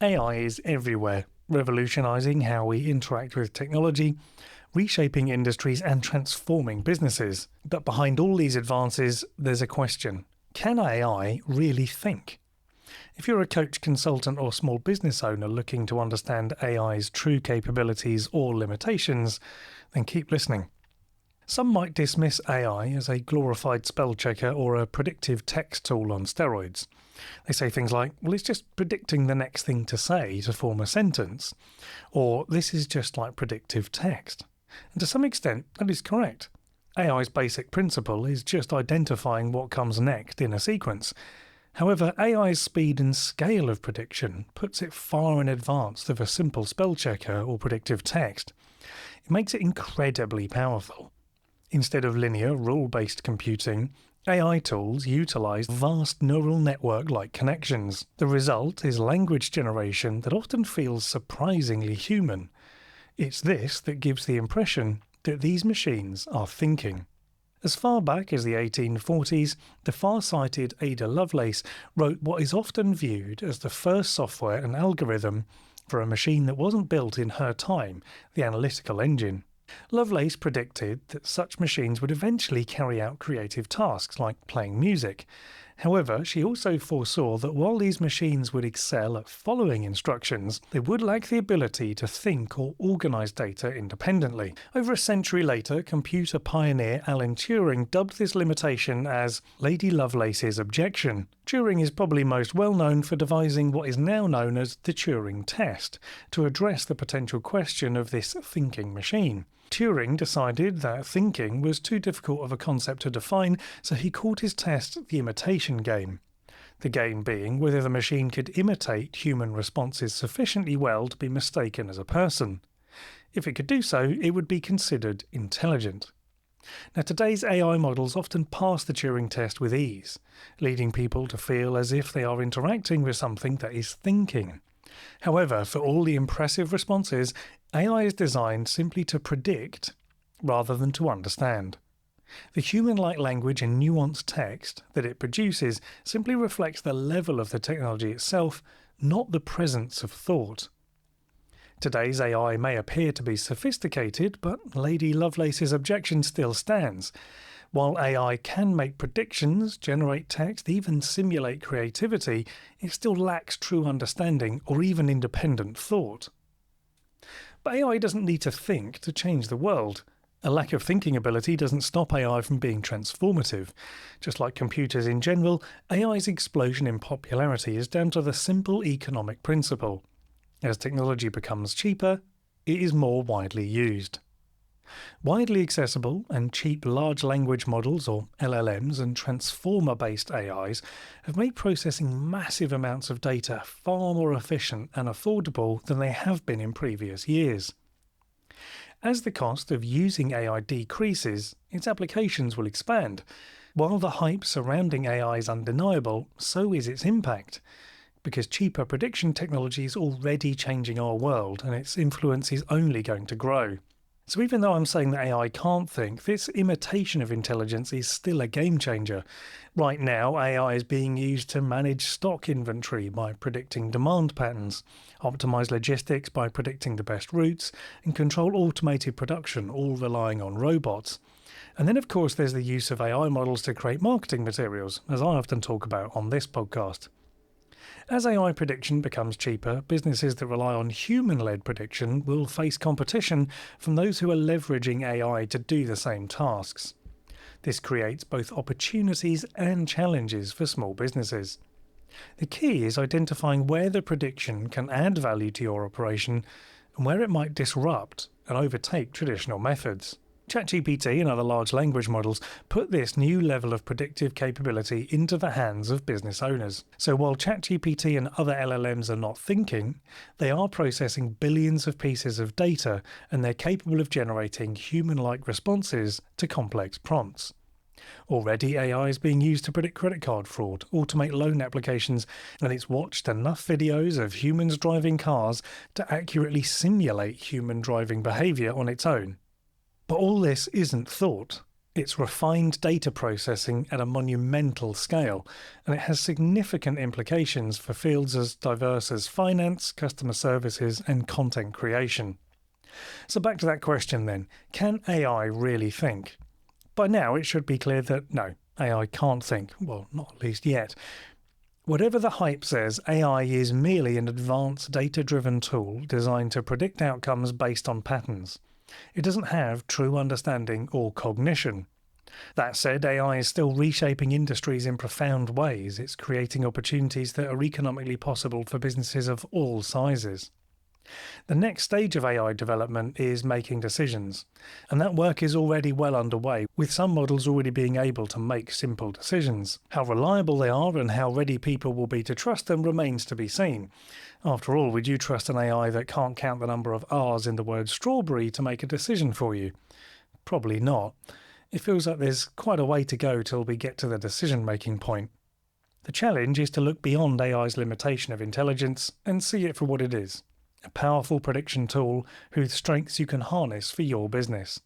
AI is everywhere, revolutionizing how we interact with technology, reshaping industries and transforming businesses. But behind all these advances, there's a question. Can AI really think? If you're a coach, consultant or small business owner looking to understand AI's true capabilities or limitations, then keep listening. Some might dismiss AI as a glorified spell checker or a predictive text tool on steroids. They say things like, well, it's just predicting the next thing to say to form a sentence, or this is just like predictive text. And to some extent, that is correct. AI's basic principle is just identifying what comes next in a sequence. However, AI's speed and scale of prediction puts it far in advance of a simple spell checker or predictive text. It makes it incredibly powerful. Instead of linear, rule-based computing, AI tools utilize vast neural network-like connections. The result is language generation that often feels surprisingly human. It's this that gives the impression that these machines are thinking. As far back as the 1840s, the far-sighted Ada Lovelace wrote what is often viewed as the first software and algorithm for a machine that wasn't built in her time, the analytical engine. Lovelace predicted that such machines would eventually carry out creative tasks like playing music. However, she also foresaw that while these machines would excel at following instructions, they would lack the ability to think or organise data independently. Over a century later, computer pioneer Alan Turing dubbed this limitation as Lady Lovelace's objection. Turing is probably most well known for devising what is now known as the Turing test, to address the potential question of this thinking machine. Turing decided that thinking was too difficult of a concept to define, so he called his test the imitation game. The game being whether the machine could imitate human responses sufficiently well to be mistaken as a person. If it could do so, it would be considered intelligent. Now, today's AI models often pass the Turing test with ease, leading people to feel as if they are interacting with something that is thinking. However, for all the impressive responses, AI is designed simply to predict rather than to understand. The human-like language and nuanced text that it produces simply reflects the level of the technology itself, not the presence of thought. Today's AI may appear to be sophisticated, but Lady Lovelace's objection still stands. While AI can make predictions, generate text, even simulate creativity, it still lacks true understanding or even independent thought. But AI doesn't need to think to change the world. A lack of thinking ability doesn't stop AI from being transformative. Just like computers in general, AI's explosion in popularity is down to the simple economic principle. As technology becomes cheaper, it is more widely used. Widely accessible and cheap large language models, or LLMs, and transformer-based AIs have made processing massive amounts of data far more efficient and affordable than they have been in previous years. As the cost of using AI decreases, its applications will expand. While the hype surrounding AI is undeniable, so is its impact, because cheaper prediction technology is already changing our world and its influence is only going to grow. So even though I'm saying that AI can't think, this imitation of intelligence is still a game changer. Right now, AI is being used to manage stock inventory by predicting demand patterns, optimize logistics by predicting the best routes, and control automated production, all relying on robots. And then, of course, there's the use of AI models to create marketing materials, as I often talk about on this podcast. As AI prediction becomes cheaper, businesses that rely on human-led prediction will face competition from those who are leveraging AI to do the same tasks. This creates both opportunities and challenges for small businesses. The key is identifying where the prediction can add value to your operation and where it might disrupt and overtake traditional methods. ChatGPT and other large language models put this new level of predictive capability into the hands of business owners. So while ChatGPT and other LLMs are not thinking, they are processing billions of pieces of data and they're capable of generating human-like responses to complex prompts. Already, AI is being used to predict credit card fraud, automate loan applications, and it's watched enough videos of humans driving cars to accurately simulate human driving behaviour on its own. But all this isn't thought. It's refined data processing at a monumental scale, and it has significant implications for fields as diverse as finance, customer services, and content creation. So back to that question then, can AI really think? By now it should be clear that no, AI can't think, well, not at least yet. Whatever the hype says, AI is merely an advanced data-driven tool designed to predict outcomes based on patterns. It doesn't have true understanding or cognition. That said, AI is still reshaping industries in profound ways. It's creating opportunities that are economically possible for businesses of all sizes. The next stage of AI development is making decisions, and that work is already well underway, with some models already being able to make simple decisions. How reliable they are and how ready people will be to trust them remains to be seen. After all, would you trust an AI that can't count the number of R's in the word strawberry to make a decision for you? Probably not. It feels like there's quite a way to go till we get to the decision-making point. The challenge is to look beyond AI's limitation of intelligence and see it for what it is. A powerful prediction tool whose strengths you can harness for your business.